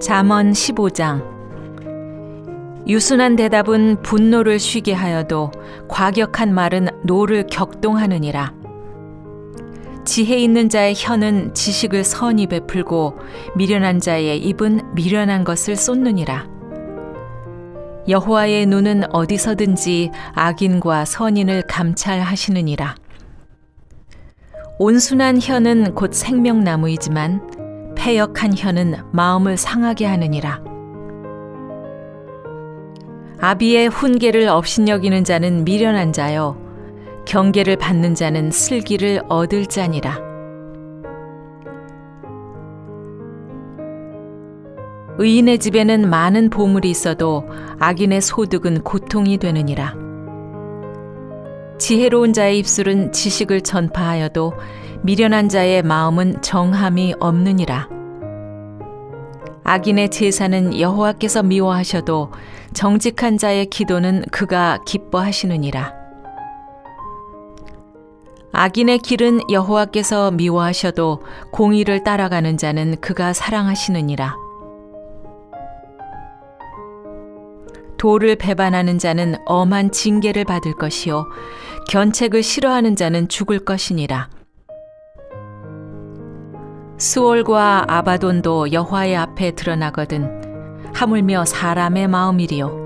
잠언 15장. 유순한 대답은 분노를 쉬게 하여도 과격한 말은 노를 격동하느니라. 지혜 있는 자의 혀는 지식을 선히 베풀고 미련한 자의 입은 미련한 것을 쏟느니라. 여호와의 눈은 어디서든지 악인과 선인을 감찰하시느니라. 온순한 혀는 곧 생명나무이지만 패역한 혀는 마음을 상하게 하느니라. 아비의 훈계를 업신여기는 자는 미련한 자요 경계를 받는 자는 슬기를 얻을 자니라. 의인의 집에는 많은 보물이 있어도 악인의 소득은 고통이 되느니라. 지혜로운 자의 입술은 지식을 전파하여도 미련한 자의 마음은 정함이 없느니라. 악인의 제사는 여호와께서 미워하셔도 정직한 자의 기도는 그가 기뻐하시느니라. 악인의 길은 여호와께서 미워하셔도 공의를 따라가는 자는 그가 사랑하시느니라. 도를 배반하는 자는 엄한 징계를 받을 것이요 견책을 싫어하는 자는 죽을 것이니라. 수올과 아바돈도 여호와의 앞에 드러나거든 하물며 사람의 마음이리요.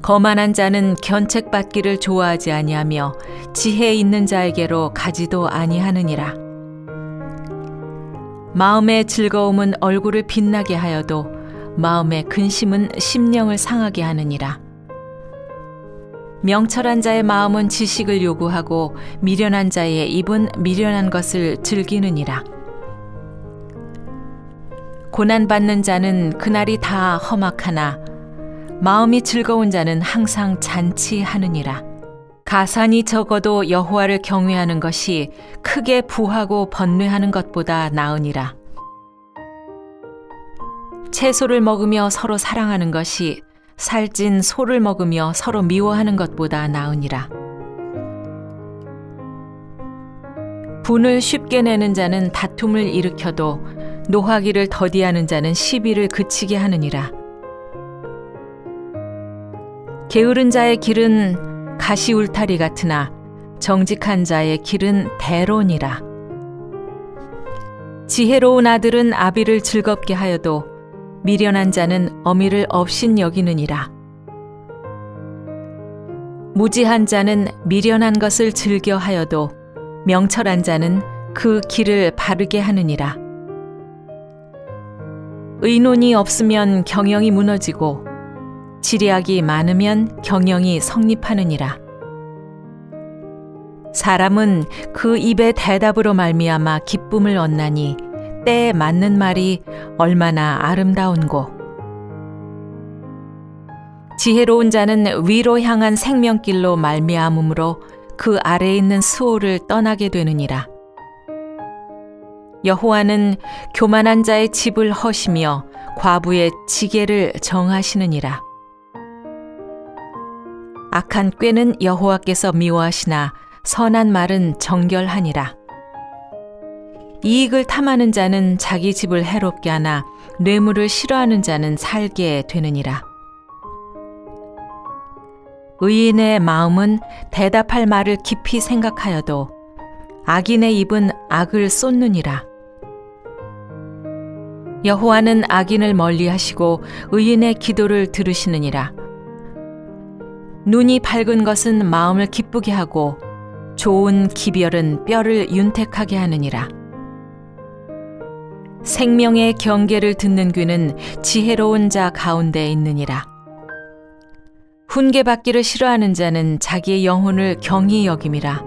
거만한 자는 견책받기를 좋아하지 아니하며 지혜 있는 자에게로 가지도 아니하느니라. 마음의 즐거움은 얼굴을 빛나게 하여도 마음의 근심은 심령을 상하게 하느니라. 명철한 자의 마음은 지식을 요구하고 미련한 자의 입은 미련한 것을 즐기느니라. 고난받는 자는 그날이 다 험악하나 마음이 즐거운 자는 항상 잔치하느니라. 가산이 적어도 여호와를 경외하는 것이 크게 부하고 번뇌하는 것보다 나으니라. 채소를 먹으며 서로 사랑하는 것이 살찐 소를 먹으며 서로 미워하는 것보다 나으니라. 분을 쉽게 내는 자는 다툼을 일으켜도 노하기를 더디하는 자는 시비를 그치게 하느니라. 게으른 자의 길은 가시 울타리 같으나 정직한 자의 길은 대론이라. 지혜로운 아들은 아비를 즐겁게 하여도 미련한 자는 어미를 업신여기느니라. 무지한 자는 미련한 것을 즐겨 하여도 명철한 자는 그 길을 바르게 하느니라. 의논이 없으면 경영이 무너지고 지리학이 많으면 경영이 성립하느니라. 사람은 그 입의 대답으로 말미암아 기쁨을 얻나니 때에 맞는 말이 얼마나 아름다운고. 지혜로운 자는 위로 향한 생명길로 말미암음으로 그 아래에 있는 수호를 떠나게 되느니라. 여호와는 교만한 자의 집을 허시며 과부의 지게를 정하시느니라. 악한 꾀는 여호와께서 미워하시나 선한 말은 정결하니라. 이익을 탐하는 자는 자기 집을 해롭게 하나 뇌물을 싫어하는 자는 살게 되느니라. 의인의 마음은 대답할 말을 깊이 생각하여도 악인의 입은 악을 쏟느니라. 여호와는 악인을 멀리하시고 의인의 기도를 들으시느니라. 눈이 밝은 것은 마음을 기쁘게 하고 좋은 기별은 뼈를 윤택하게 하느니라. 생명의 경계를 듣는 귀는 지혜로운 자 가운데 있느니라. 훈계받기를 싫어하는 자는 자기의 영혼을 경히 여김이라.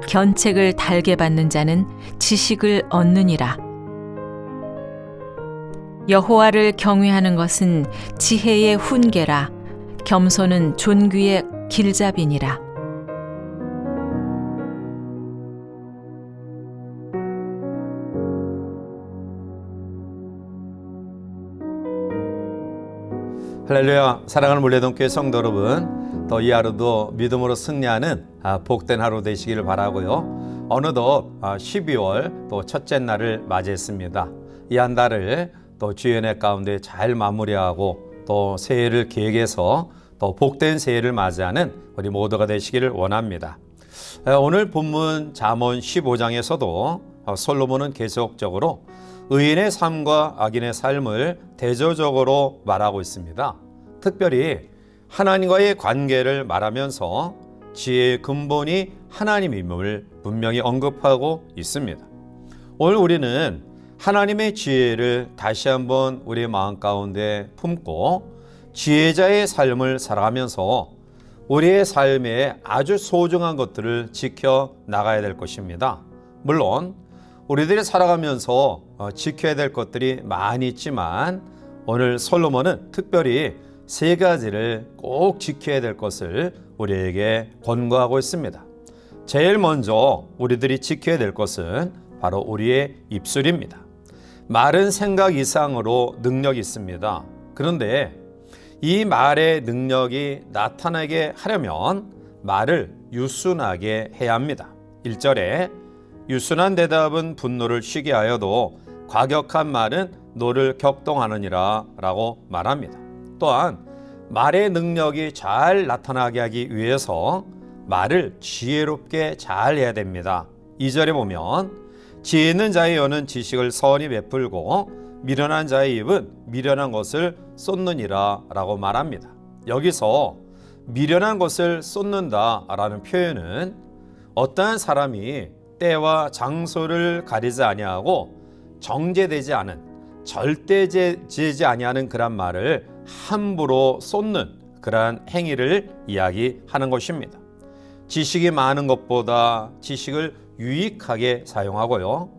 견책을 달게 받는 자는 지식을 얻느니라. 여호와를 경외하는 것은 지혜의 훈계라. 겸손은 존귀의 길잡이니라. 할렐루야. 사랑하는 물레동교회 성도 여러분, 또 이 하루도 믿음으로 승리하는 복된 하루 되시기를 바라고요. 어느덧 12월 또 첫째 날을 맞이했습니다. 이 한 달을 또 주의 은혜 가운데 잘 마무리하고 또 새해를 계획해서 또 복된 새해를 맞이하는 우리 모두가 되시기를 원합니다. 오늘 본문 잠언 15장에서도 솔로몬은 계속적으로 의인의 삶과 악인의 삶을 대조적으로 말하고 있습니다. 특별히 하나님과의 관계를 말하면서 지혜의 근본이 하나님임을 분명히 언급하고 있습니다. 오늘 우리는 하나님의 지혜를 다시 한번 우리의 마음 가운데 품고 지혜자의 삶을 살아가면서 우리의 삶에 아주 소중한 것들을 지켜 나가야 될 것입니다. 물론 우리들이 살아가면서 지켜야 될 것들이 많이 있지만 오늘 솔로몬은 특별히 세 가지를 꼭 지켜야 될 것을 우리에게 권고하고 있습니다. 제일 먼저 우리들이 지켜야 될 것은 바로 우리의 입술입니다. 말은 생각 이상으로 능력이 있습니다. 그런데 이 말의 능력이 나타나게 하려면 말을 유순하게 해야 합니다. 1절에 유순한 대답은 분노를 쉬게 하여도 과격한 말은 노를 격동하느니라 라고 말합니다. 또한 말의 능력이 잘 나타나게 하기 위해서 말을 지혜롭게 잘 해야 됩니다. 2절에 보면 지혜 있는 자의 혀는 지식을 선히 베풀고 미련한 자의 입은 미련한 것을 쏟느니라 라고 말합니다. 여기서 미련한 것을 쏟는다 라는 표현은 어떠한 사람이 때와 장소를 가리지 아니하고 정제되지 않은 절대되지 아니하는 그런 말을 함부로 쏟는 그러한 행위를 이야기하는 것입니다. 지식이 많은 것보다 지식을 유익하게 사용하고요.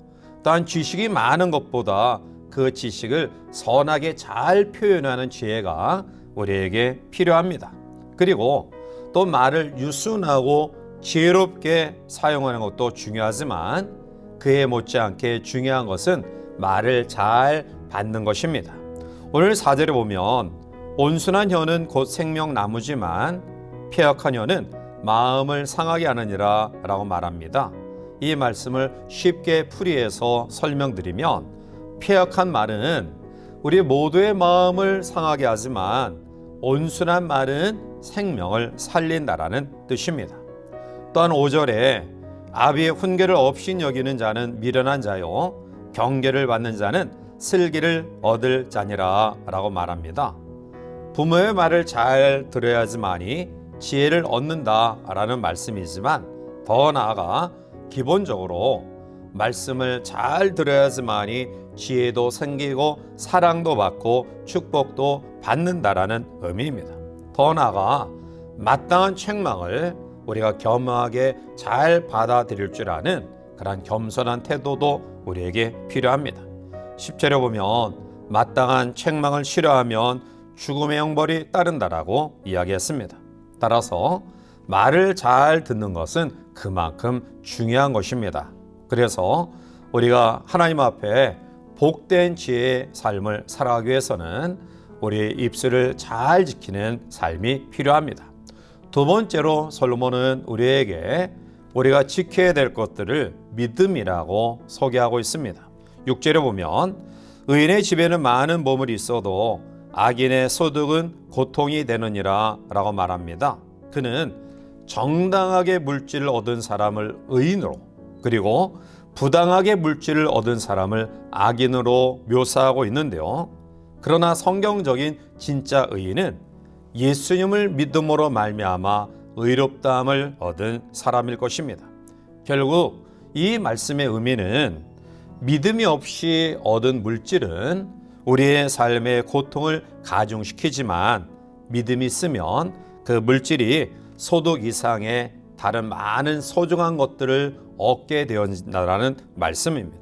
또한 지식이 많은 것보다 그 지식을 선하게 잘 표현하는 지혜가 우리에게 필요합니다. 그리고 또 말을 유순하고 지혜롭게 사용하는 것도 중요하지만 그에 못지않게 중요한 것은 말을 잘 받는 것입니다. 오늘 4절에 보면 온순한 혀는 곧 생명나무지만 패역한 혀는 마음을 상하게 하느니라 라고 말합니다. 이 말씀을 쉽게 풀이해서 설명드리면 패역한 말은 우리 모두의 마음을 상하게 하지만 온순한 말은 생명을 살린다라는 뜻입니다. 또한 5절에 아비의 훈계를 없이 여기는 자는 미련한 자요 경계를 받는 자는 슬기를 얻을 자니라 라고 말합니다. 부모의 말을 잘 들어야지만이 지혜를 얻는다 라는 말씀이지만 더 나아가 기본적으로 말씀을 잘 들어야지만이 지혜도 생기고 사랑도 받고 축복도 받는다라는 의미입니다. 더 나아가 마땅한 책망을 우리가 겸허하게 잘 받아들일 줄 아는 그런 겸손한 태도도 우리에게 필요합니다. 10절에 보면 마땅한 책망을 싫어하면 죽음의 형벌이 따른다라고 이야기했습니다. 따라서 말을 잘 듣는 것은 그만큼 중요한 것입니다. 그래서 우리가 하나님 앞에 복된 지혜의 삶을 살아가기 위해서는 우리의 입술을 잘 지키는 삶이 필요합니다. 두 번째로 솔로몬은 우리에게 우리가 지켜야 될 것들을 믿음이라고 소개하고 있습니다. 6절에 보면 의인의 집에는 많은 보물이 있어도 악인의 소득은 고통이 되느니라 라고 말합니다. 그는 정당하게 물질을 얻은 사람을 의인으로 그리고 부당하게 물질을 얻은 사람을 악인으로 묘사하고 있는데요. 그러나 성경적인 진짜 의인은 예수님을 믿음으로 말미암아 의롭다함을 얻은 사람일 것입니다. 결국 이 말씀의 의미는 믿음이 없이 얻은 물질은 우리의 삶의 고통을 가중시키지만 믿음이 있으면 그 물질이 소득 이상의 다른 많은 소중한 것들을 얻게 되었다는 말씀입니다.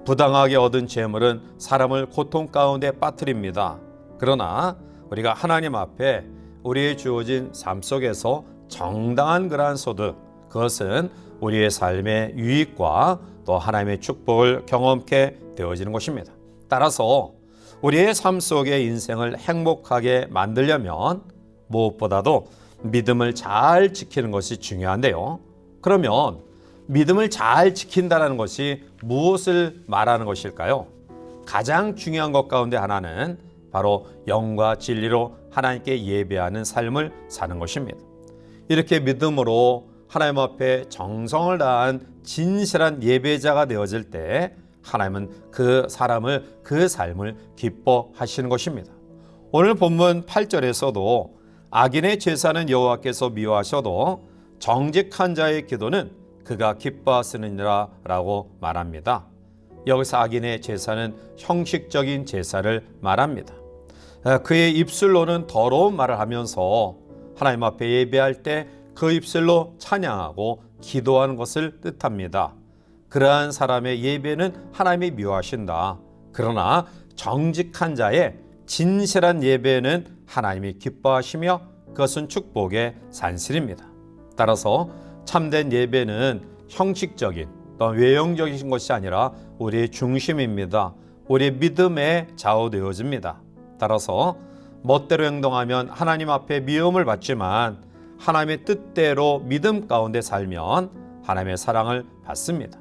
부당하게 얻은 재물은 사람을 고통 가운데 빠뜨립니다. 그러나 우리가 하나님 앞에 우리의 주어진 삶 속에서 정당한 그러한 소득, 그것은 우리의 삶의 유익과 또 하나님의 축복을 경험케 되어지는 것입니다. 따라서 우리의 삶 속의 인생을 행복하게 만들려면 무엇보다도 믿음을 잘 지키는 것이 중요한데요. 그러면 믿음을 잘 지킨다는 것이 무엇을 말하는 것일까요? 가장 중요한 것 가운데 하나는 바로 영과 진리로 하나님께 예배하는 삶을 사는 것입니다. 이렇게 믿음으로 하나님 앞에 정성을 다한 진실한 예배자가 되어질 때 하나님은 그 사람을, 그 삶을 기뻐하시는 것입니다. 오늘 본문 8절에서도 악인의 제사는 여호와께서 미워하셔도 정직한 자의 기도는 그가 기뻐하시느니라 라고 말합니다. 여기서 악인의 제사는 형식적인 제사를 말합니다. 그의 입술로는 더러운 말을 하면서 하나님 앞에 예배할 때 그 입술로 찬양하고 기도하는 것을 뜻합니다. 그러한 사람의 예배는 하나님이 미워하신다. 그러나 정직한 자의 진실한 예배는 하나님이 기뻐하시며 그것은 축복의 산실입니다. 따라서 참된 예배는 형식적인 또는 외형적인 것이 아니라 우리의 중심입니다. 우리의 믿음에 좌우되어집니다. 따라서 멋대로 행동하면 하나님 앞에 미움을 받지만 하나님의 뜻대로 믿음 가운데 살면 하나님의 사랑을 받습니다.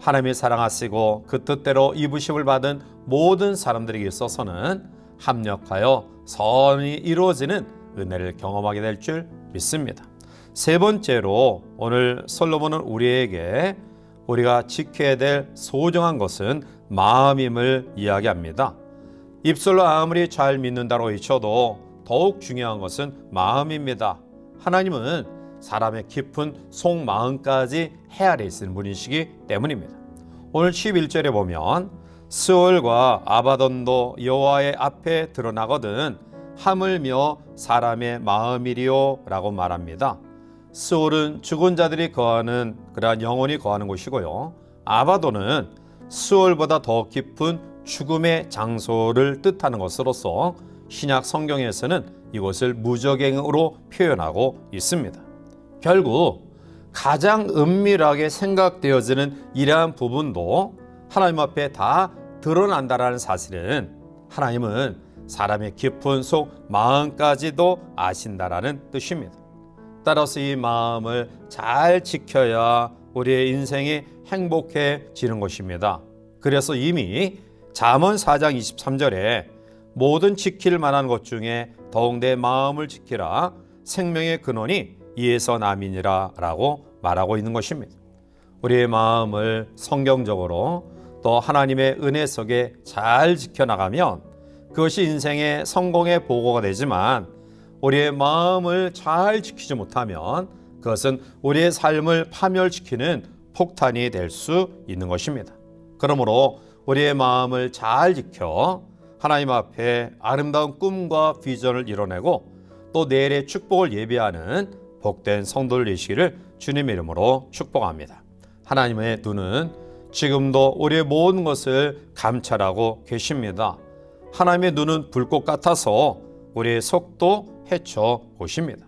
하나님이 사랑하시고 그 뜻대로 입으심을 받은 모든 사람들에게 있어서는 합력하여 선이 이루어지는 은혜를 경험하게 될 줄 믿습니다. 세 번째로 오늘 솔로몬은 우리에게 우리가 지켜야 될 소중한 것은 마음임을 이야기합니다. 입술로 아무리 잘 믿는다고 외쳐도 더욱 중요한 것은 마음입니다. 하나님은 사람의 깊은 속마음까지 헤아리시는 분이시기 때문입니다. 오늘 11절에 보면 스올과 아바돈도 여호와의 앞에 드러나거든 하물며 사람의 마음이리요 라고 말합니다. 스올은 죽은 자들이 거하는 그러한 영혼이 거하는 곳이고요. 아바돈은 스올보다 더 깊은 죽음의 장소를 뜻하는 것으로서 신약 성경에서는 이곳을 무저갱으로 표현하고 있습니다. 결국 가장 은밀하게 생각되어지는 이러한 부분도 하나님 앞에 다 드러난다라는 사실은 하나님은 사람의 깊은 속 마음까지도 아신다라는 뜻입니다. 따라서 이 마음을 잘 지켜야 우리의 인생이 행복해지는 것입니다. 그래서 이미 잠언 4장 23절에 모든 지킬 만한 것 중에 더욱 내 마음을 지키라 생명의 근원이 이에서 남이니라 라고 말하고 있는 것입니다. 우리의 마음을 성경적으로 또 하나님의 은혜 속에 잘 지켜나가면 그것이 인생의 성공의 보고가 되지만 우리의 마음을 잘 지키지 못하면 그것은 우리의 삶을 파멸시키는 폭탄이 될 수 있는 것입니다. 그러므로 우리의 마음을 잘 지켜 하나님 앞에 아름다운 꿈과 비전을 이뤄내고 또 내일의 축복을 예비하는 복된 성도들 되시기를 주님의 이름으로 축복합니다. 하나님의 눈은 지금도 우리의 모든 것을 감찰하고 계십니다. 하나님의 눈은 불꽃 같아서 우리의 속도 헤쳐 보십니다.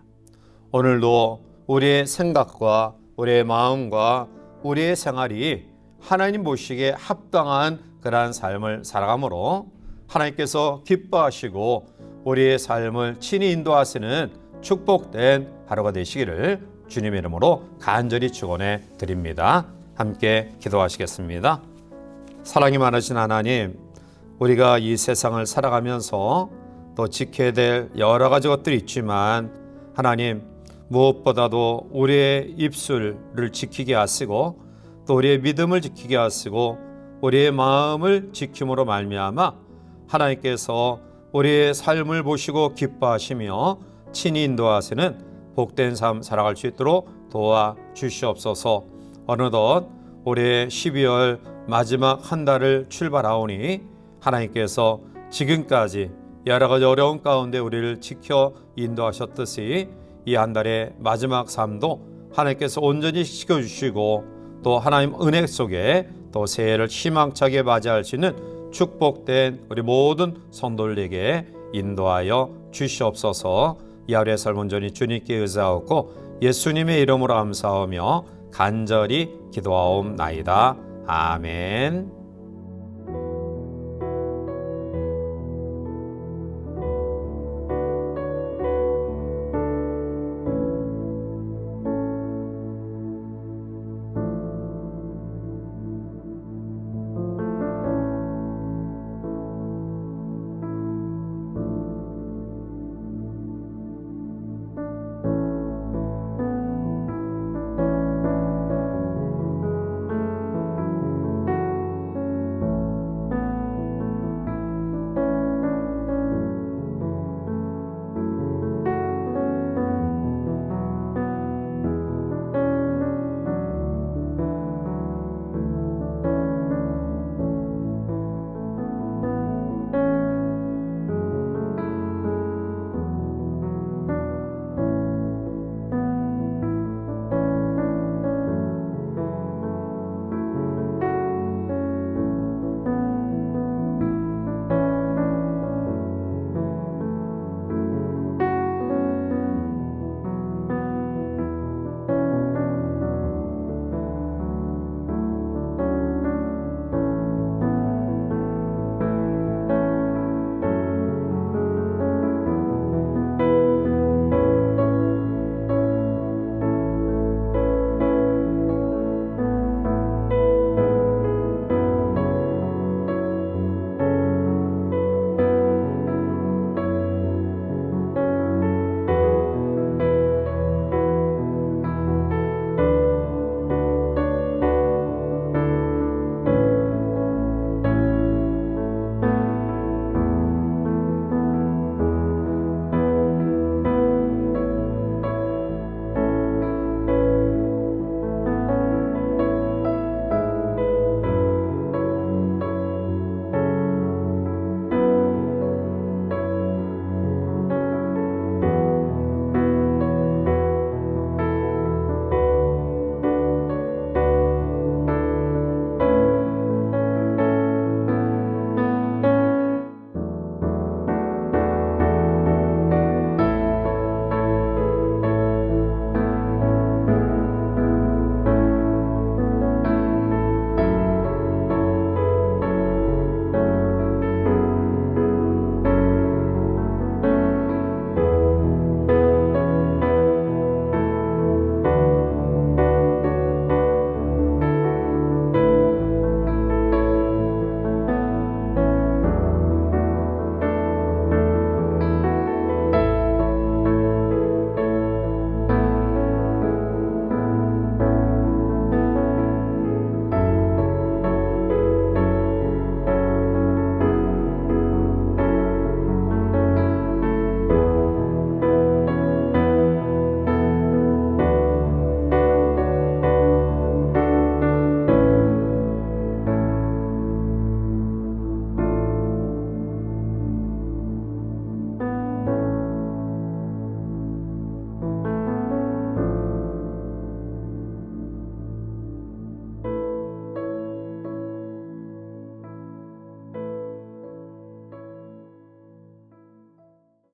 오늘도 우리의 생각과 우리의 마음과 우리의 생활이 하나님 보시기에 합당한 그러한 삶을 살아가므로 하나님께서 기뻐하시고 우리의 삶을 친히 인도하시는 축복된 하루가 되시기를 주님의 이름으로 간절히 축원해 드립니다. 함께 기도하시겠습니다. 사랑이 많으신 하나님, 우리가 이 세상을 살아가면서 또 지켜야 될 여러 가지 것들이 있지만 하나님, 무엇보다도 우리의 입술을 지키게 하시고 또 우리의 믿음을 지키게 하시고 우리의 마음을 지킴으로 말미암아 하나님께서 우리의 삶을 보시고 기뻐하시며 친히 인도하시는 복된 삶 살아갈 수 있도록 도와주시옵소서. 어느덧 올해 12월 마지막 한 달을 출발하오니 하나님께서 지금까지 여러 가지 어려운 가운데 우리를 지켜 인도하셨듯이 이 한 달의 마지막 삶도 하나님께서 온전히 지켜주시고 또 하나님 은혜 속에 또 새해를 희망차게 맞이할 수 있는 축복된 우리 모든 성도들에게 인도하여 주시옵소서. 이 하루의 삶 온전히 주님께 의지하옵고 예수님의 이름으로 감사하며 간절히 기도하옵나이다. 아멘.